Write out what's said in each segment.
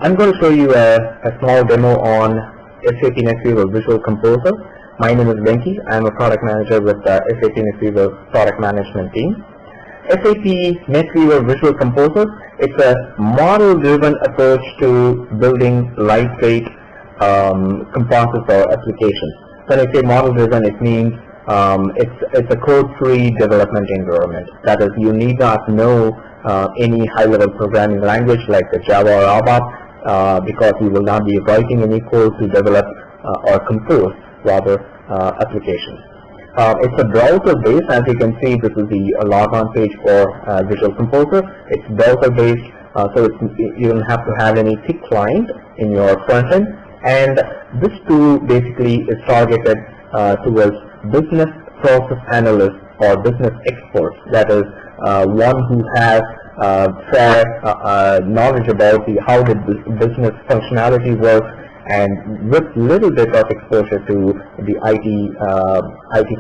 I'm going to show you a small demo on SAP NetWeaver Visual Composer. My name is Venky. I'm a product manager with SAP NetWeaver product management team. SAP NetWeaver Visual Composer, it's a model-driven approach to building lightweight composites or applications. When I say model-driven, it means it's a code-free development environment. That is, you need not know any high-level programming language like the Java or ABAP because you will not be writing any code to develop or compose rather applications. It's a browser-based. As you can see, this is the logon page for Visual Composer. It's browser-based, so you don't have to have any thick client in your front end. And this tool basically is targeted towards business process analysts or business experts. That is, one who has fair knowledge about how the business functionality works, and with little bit of exposure to the IT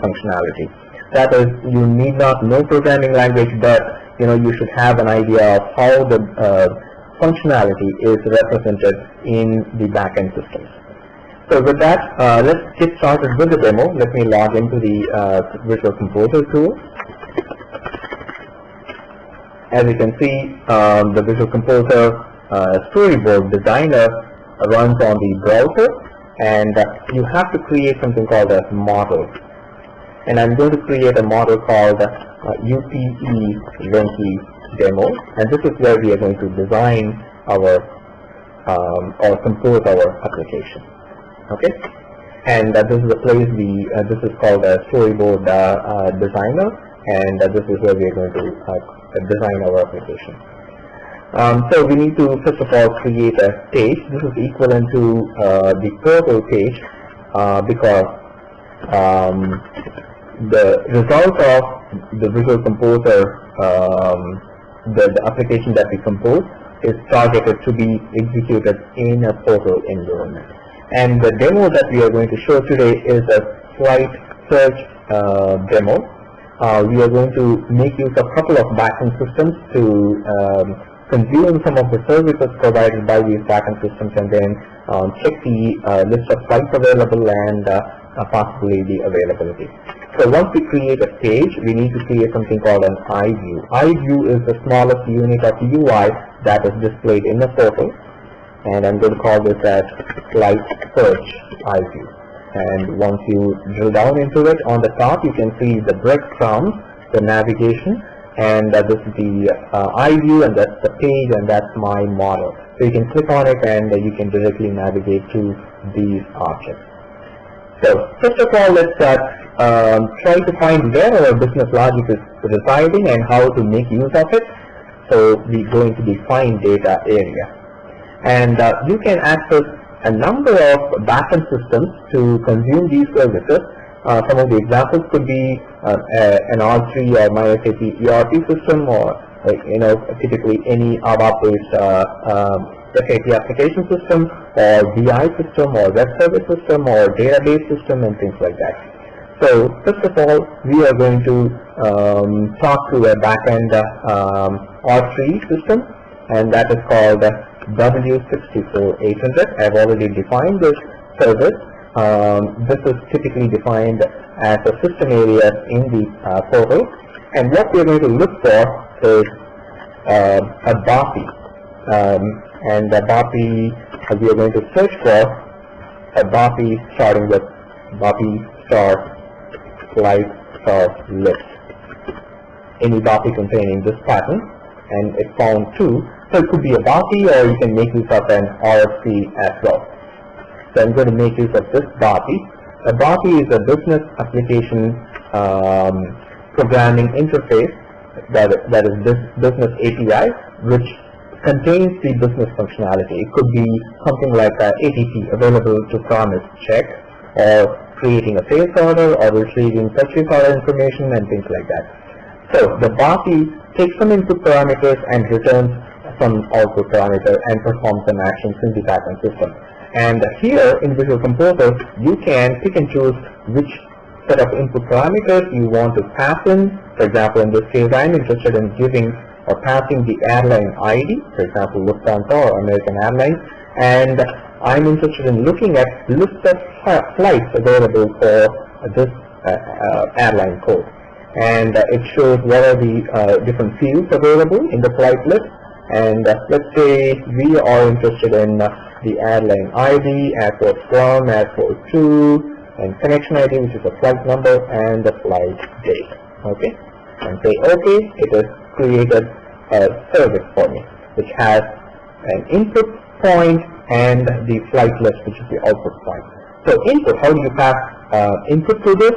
functionality. That is, you need not know programming language, but you should have an idea of how the functionality is represented in the backend systems. So with that, let's get started with the demo. Let me log into the Visual Composer tool. As you can see, the Visual Composer storyboard designer runs on the browser, and you have to create something called a model. And I'm going to create a model called UPE Venky Demo, and this is where we are going to design our or compose our application. Okay, and this is a place this is called a storyboard designer, and this is where we are going to design our application. So we need to first of all create a page. This is equivalent to the portal page because the result of the Visual Composer, the application that we compose, is targeted to be executed in a portal environment. And the demo that we are going to show today is a flight search demo. We are going to make use of a couple of backend systems to consume some of the services provided by these backend systems, and then check the list of flights available and possibly the availability. So once we create a page, we need to create something called an iView. iView is the smallest unit of UI that is displayed in the portal, and I'm going to call this as flight search iView. And once you drill down into it, on the top you can see the breadcrumbs, the navigation, and this is the iView, and that's the page, and that's my model. So you can click on it and you can directly navigate to these objects. So first of all, let's try to find where our business logic is residing and how to make use of it. So we go into the find data area, and you can access a number of backend systems to consume these services. Some of the examples could be an R3 or MySAP ERP system, or typically any ABAP-based SAP application system, or BI system, or web service system, or database system, and things like that. So first of all, we are going to talk to a backend R3 system, and that is called W64800. I've already defined this service. This is typically defined as a system area in the portal, and what we're going to look for is a BAPI, and the BAPI, we are going to search for a BAPI starting with BAPI star flight star list, any BAPI containing this pattern, and it found two. So it could be a BAPI, or you can make use of an RFC as well. So I'm going to make use of this BAPI. A BAPI is a business application programming interface that is this business API, which contains the business functionality. It could be something like ATP, available to promise check, or creating a sales order, or retrieving purchase order information, and things like that. So the BAPI takes some input parameters and returns some output parameter and performs some actions in the backend system. And here in Visual Composer, you can pick and choose which set of input parameters you want to pass in. For example, in this case, I'm interested in giving or passing the airline ID, for example, Lufthansa or American Airlines, and I'm interested in looking at list of flights available for this airline code. And it shows what are the different fields available in the flight list. And let's say we are interested in the airline ID, airport from, airport to, and connection ID, which is the flight number and the flight date. Okay, and say OK. It has created a service for me, which has an input point and the flight list, which is the output point. So input, how do you pass input to this?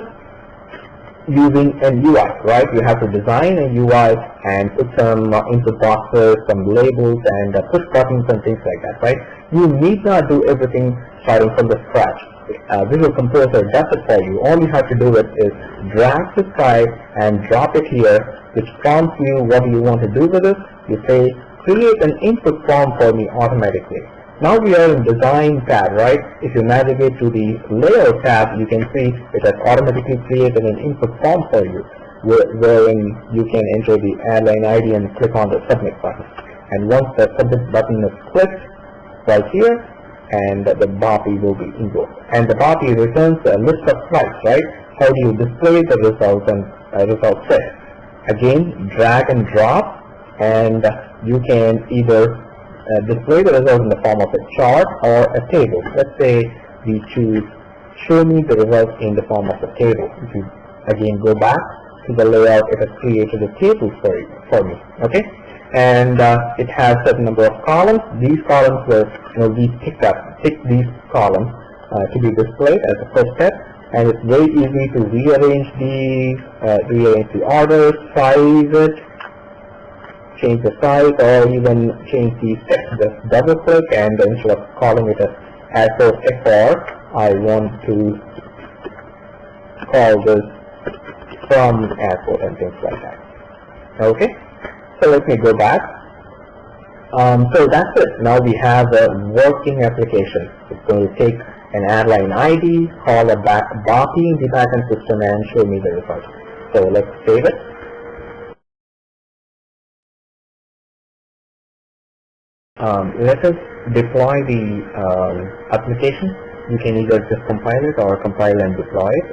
Using an UI, right? You have to design a UI and put some input boxes, some labels, and push buttons and things like that, right? You need not do everything starting from the scratch. Visual Composer does it for you. All you have to do is drag this guy and drop it here, which prompts you what do you want to do with it. You say, create an input form for me automatically. Now we are in Design tab, right? If you navigate to the Layout tab, you can see it has automatically created an input form for you, wherein you can enter the airline ID and click on the Submit button. And once the Submit button is clicked right here, and the BOPI will be invoked. And the BOPI returns a list of flights, right? How do you display the results and result set? Again, drag and drop, and you can either display the result in the form of a chart or a table. Let's say we choose show me the results in the form of a table. If you again go back to the layout, it has created a table for me. Okay, and it has a certain number of columns. These columns will we pick these columns to be displayed as a first step, and it's very easy to rearrange the order, size it, change the size, or even change the text. Just double click, and instead of calling it as airport XR, I want to call this from airport and things like that. Okay, so let me go back. So that's it. Now we have a working application. It's going to take an airline ID, call a BOPI in the backend system, and show me the result. So let's save it. Let us deploy the application. You can either just compile it or compile and deploy it.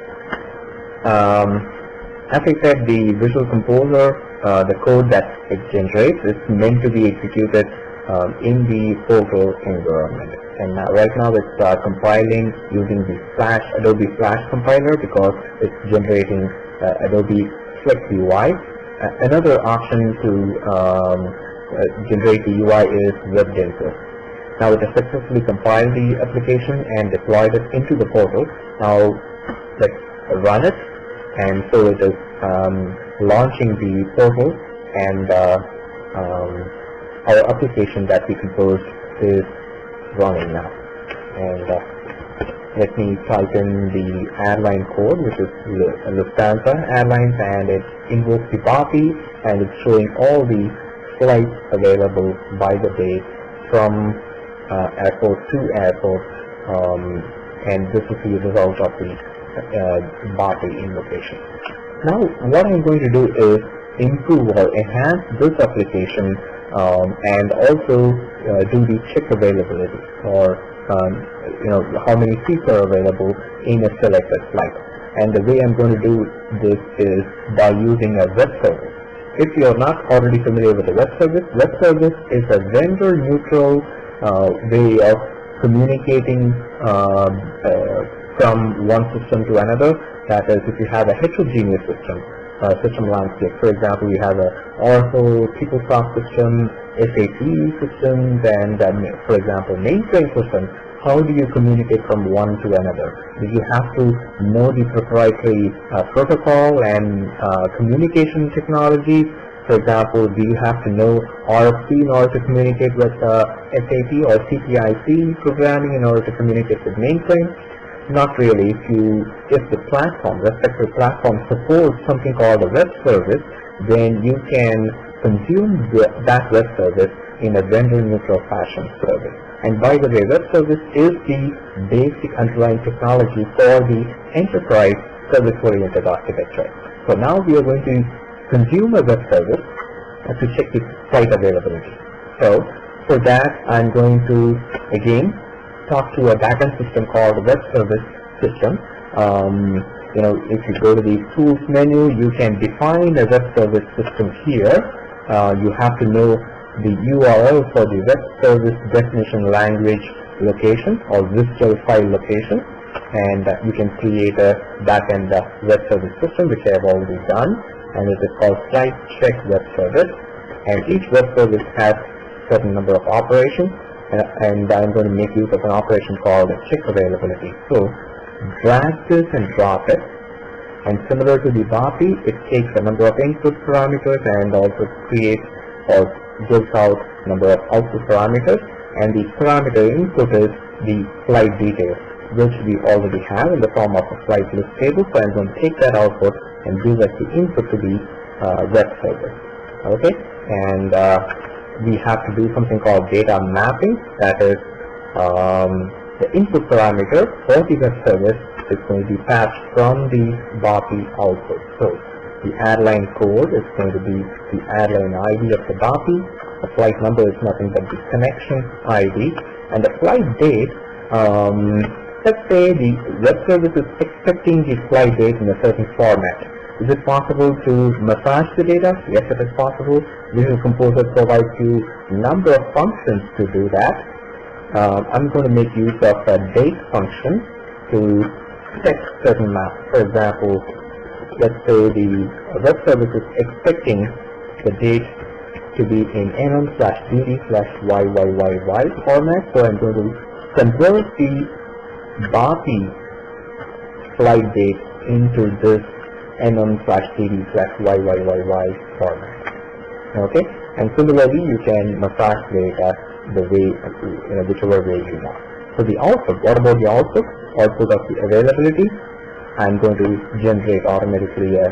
As I said, the Visual Composer, the code that it generates, is meant to be executed in the portal environment. And right now it's compiling using the Adobe Flash compiler, because it's generating Adobe Flex UI. Another option to generate the UI is WebDensor. Now it has successfully compiled the application and deployed it into the portal. Now let's run it, and so it is launching the portal, and our application that we composed is running now. And let me type in the airline code, which is Lufthansa Airlines, and it invokes the BOPI, and it's showing all the flights available by the date from airport to airport, and this is the result of the BOPI invocation. Now what I'm going to do is improve or enhance this application, and also do the check availability, or how many seats are available in a selected flight. And the way I'm going to do this is by using a web service. If you are not already familiar with the web service is a vendor-neutral way of communicating from one system to another. That is, if you have a heterogeneous system landscape, for example, you have a Oracle, PeopleSoft system, SAP systems, and for example, mainframe system. How do you communicate from one to another? Do you have to know the proprietary protocol and communication technologies? For example, do you have to know RFC in order to communicate with SAP, or CPIC programming in order to communicate with mainframe? Not really. If the respective platform supports something called a web service, then you can consume that web service in a vendor-neutral fashion service. And by the way, web service is the basic underlying technology for the enterprise service-oriented architecture. So now we are going to consume a web service, to check the flight availability. So for that, I'm going to again talk to a backend system called web service system. If you go to the tools menu, you can define a web service system here. You have to know the URL for the web service definition language location or WSDL file location, and you can create a backend web service system, which I have already done, and it is called flight check web service. And each web service has certain number of operations, and I'm going to make use of an operation called check availability. So drag this and drop it, and similar to the BAPI, it takes a number of input parameters and also creates or gives out number of output parameters, and the parameter input is the flight details, which we already have in the form of a flight list table. So I'm going to take that output and give as the input to the web service. Okay, and we have to do something called data mapping. That is, the input parameter for the web service is going to be passed from the BAPI output. So the airline code is going to be the airline ID of the BAPI. The flight number is nothing but the connection ID, and the flight date. Let's say the web service is expecting the flight date in a certain format. Is it possible to massage the data? Yes, it is possible. Visual Composer provides you a number of functions to do that. I'm going to make use of a date function to set certain maps. For example, let's say the web service is expecting the date to be in mm/dd/yyyy format. So I'm going to convert the BAPI flight date into this mm/dd/yyyy format. Okay, and similarly you can massage data the way, whichever way you want. So the output, what about the output? Output of the availability, I'm going to generate automatically a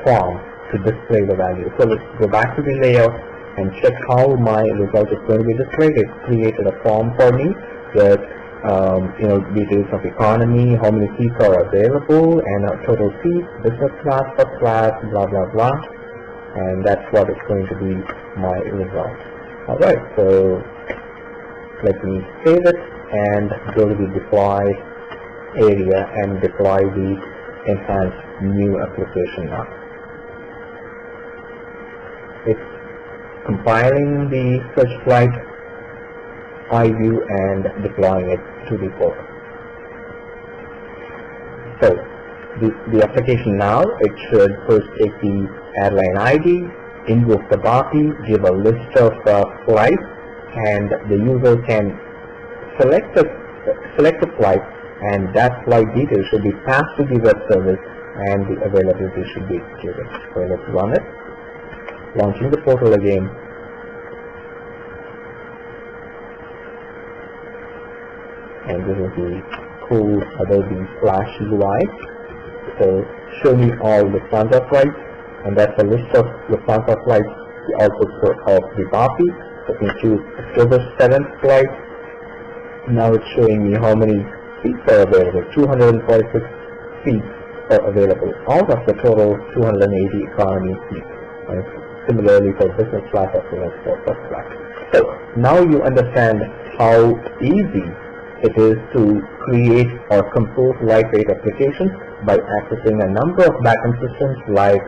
form to display the value. So let's go back to the layout and check how my result is going to be displayed. It created a form for me with details of economy, how many seats are available, and total seats, business class, first class, blah blah blah, and that's what is going to be my result. Alright, so let me save it and go to the deploy area and deploy the enhanced new application now. It's compiling the search flight iView and deploying it to the portal. So the application now, it should first take the airline ID, invoke the BAPI, give a list of flights, and the user can select a flight, and that flight detail should be passed to the web service, and the availability should be executed. So let's run it. Launching the portal again. And this is the cool Adobe Flash UI. So show me all Lufthansa flights, and that's a list of Lufthansa flights, the output of the BAPI. So I can choose October 7th flight. Now it's showing me how many seats are available. 246 seats are available out of the total 280 economy seats. And similarly for business class as well as for first class. So now you understand how easy it is to create or compose lightweight applications by accessing a number of backend systems like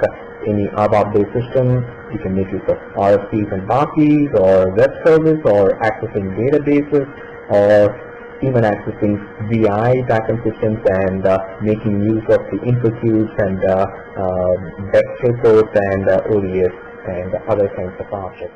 any ABAP-based system. You can make use of RFCs and BAPIs, or web service, or accessing databases, or even accessing VI backend systems and making use of the input queues and vector codes and ODS and other kinds of objects.